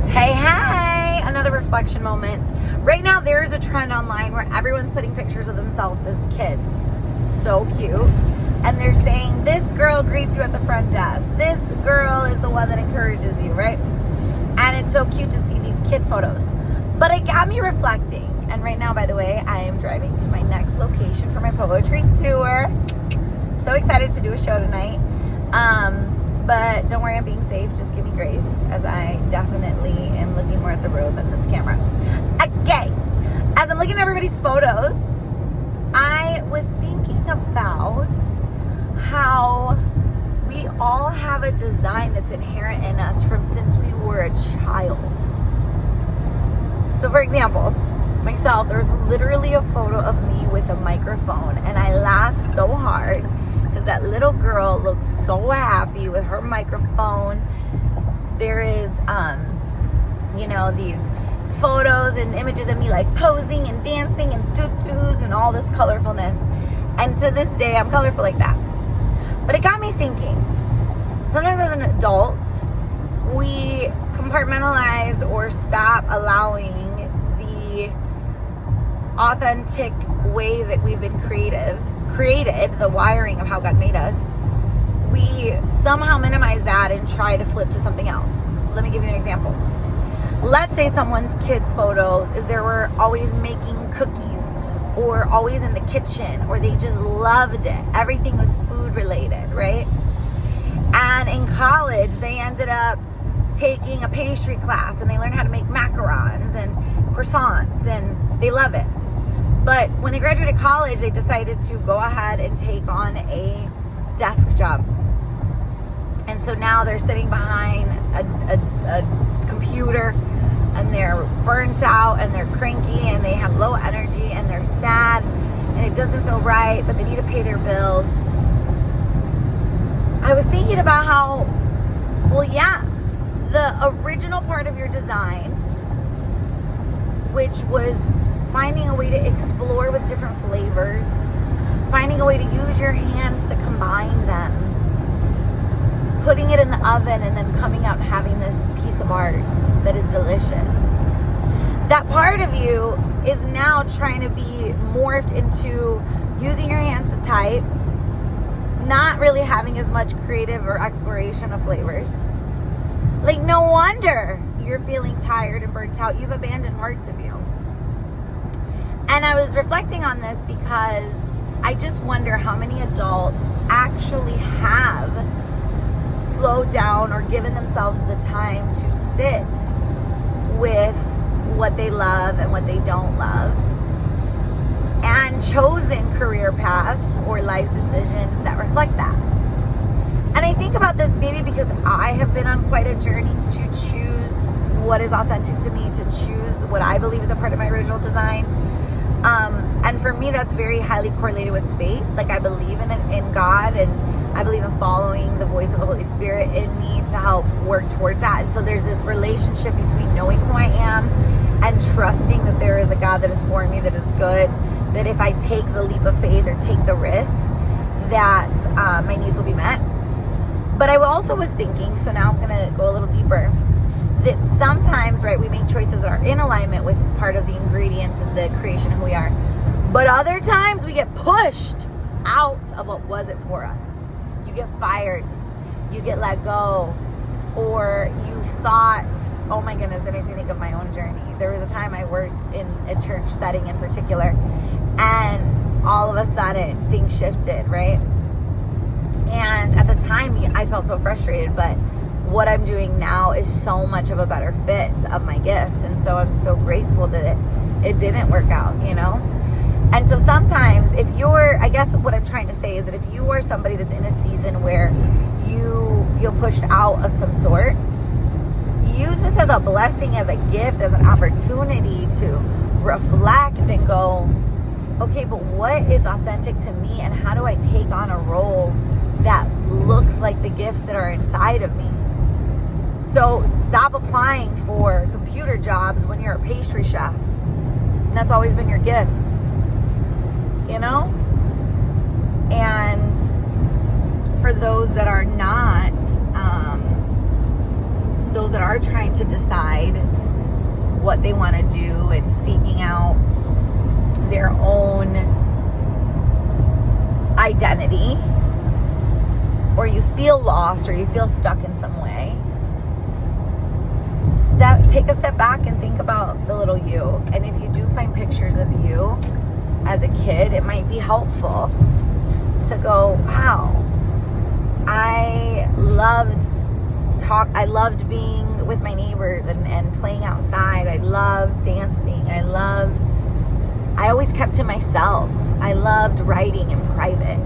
Hey, another reflection moment. Right now, there is a trend online where everyone's putting pictures of themselves as kids. So cute. And they're saying, this girl greets you at the front desk. This girl is the one that encourages you, right? And it's so cute to see these kid photos. But it got me reflecting. And right now, by the way, I am driving to my next location for my poetry tour. So excited to do a show tonight. But don't worry, I'm being safe. Just give me grace, as I definitely am looking more at the road than this camera. Okay. As I'm looking at everybody's photos, I was thinking about how we all have a design that's inherent in us from since we were a child. So for example, myself, there was literally a photo of me with a microphone, and I laughed so hard because that little girl looks so happy with her microphone. There is, these photos and images of me like posing and dancing and tutus and all this colorfulness. And to this day, I'm colorful like that. But it got me thinking, sometimes as an adult, we compartmentalize or stop allowing the authentic way that we've been created, the wiring of how God made us. We somehow minimize that and try to flip to something else. Let me give you an example. Let's say someone's kids' photos is they were always making cookies or always in the kitchen, or they just loved it. Everything was food related, right? And in college, they ended up taking a pastry class and they learned how to make macarons and croissants, and they love it. But when they graduated college, they decided to go ahead and take on a desk job. And so now they're sitting behind a computer, and they're burnt out and they're cranky and they have low energy and they're sad and it doesn't feel right, but they need to pay their bills. I was thinking about how, the original part of your design, which was finding a way to explore with different flavors, finding a way to use your hands to combine them, putting it in the oven, and then coming out and having this piece of art that is delicious. That part of you is now trying to be morphed into using your hands to type, not really having as much creative or exploration of flavors. Like, no wonder you're feeling tired and burnt out. You've abandoned parts of you. And I was reflecting on this because I just wonder how many adults actually have slowed down or given themselves the time to sit with what they love and what they don't love, and chosen career paths or life decisions that reflect that. And I think about this maybe because I have been on quite a journey to choose what is authentic to me, to choose what I believe is a part of my original design. And for me, that's very highly correlated with faith. Like, I believe in God, and I believe in following the voice of the Holy Spirit in me to help work towards that. And so there's this relationship between knowing who I am and trusting that there is a God that is for me, that is good, that if I take the leap of faith or take the risk, that my needs will be met. But I also was thinking, so now I'm going to go a little deeper, that sometimes, right, we make choices that are in alignment with part of the ingredients and the creation of who we are. But other times we get pushed out of what wasn't for us. You get fired, you get let go, or you thought, oh my goodness, it makes me think of my own journey. There was a time I worked in a church setting in particular, and all of a sudden things shifted, right? And at the time I felt so frustrated, but what I'm doing now is so much of a better fit of my gifts. And so I'm so grateful that it didn't work out, you know? And so sometimes if I guess what I'm trying to say is that if you are somebody that's in a season where you feel pushed out of some sort, use this as a blessing, as a gift, as an opportunity to reflect and go, okay, but what is authentic to me, and how do I take on a role that looks like the gifts that are inside of me? So stop applying for computer jobs when you're a pastry chef. That's always been your gift, you know? And for those that are not, those that are trying to decide what they want to do and seeking out their own identity, or you feel lost or you feel stuck in some way, take a step back and think about the little you. And if you do find pictures of you as a kid, it might be helpful to go, wow, I loved being with my neighbors and playing outside. I loved dancing. I always kept to myself. I loved writing in private.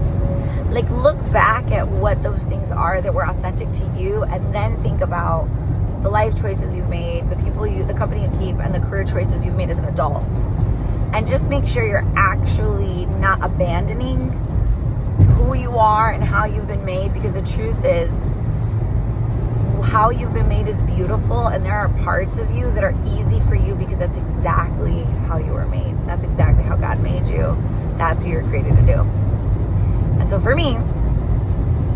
Like, look back at what those things are that were authentic to you, and then think about the life choices you've made, the company you keep, and the career choices you've made as an adult. And just make sure you're actually not abandoning who you are and how you've been made, because the truth is, how you've been made is beautiful, and there are parts of you that are easy for you because that's exactly how you were made. That's exactly how God made you. That's what you're created to do. And so for me,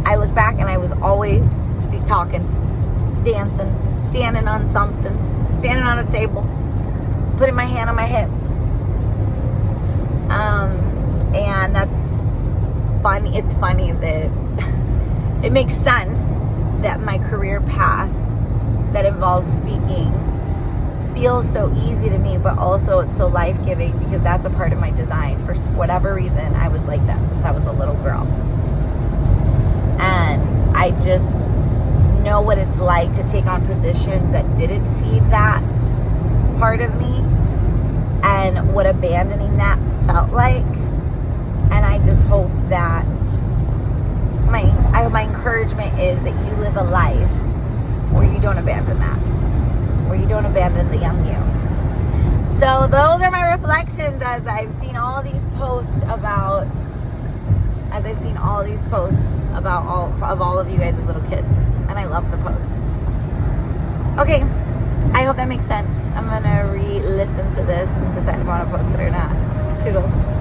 I look back and I was always talking, dancing, standing on something, standing on a table, putting my hand on my hip. And that's funny. It's funny that it makes sense that my career path that involves speaking feels so easy to me, but also it's so life-giving because that's a part of my design. For whatever reason, I was like that since I was a little girl. And I just know what it's like to take on positions that didn't feed that part of me and what abandoning that felt like. And I just hope that my encouragement is that you live a life where you don't abandon that, where you don't abandon the young you. So those are my reflections as I've seen all these posts about all of you guys as little kids, and I love the post. Okay, I hope that makes sense. I'm gonna re-listen to this and decide if I want to post it or not. Toodles.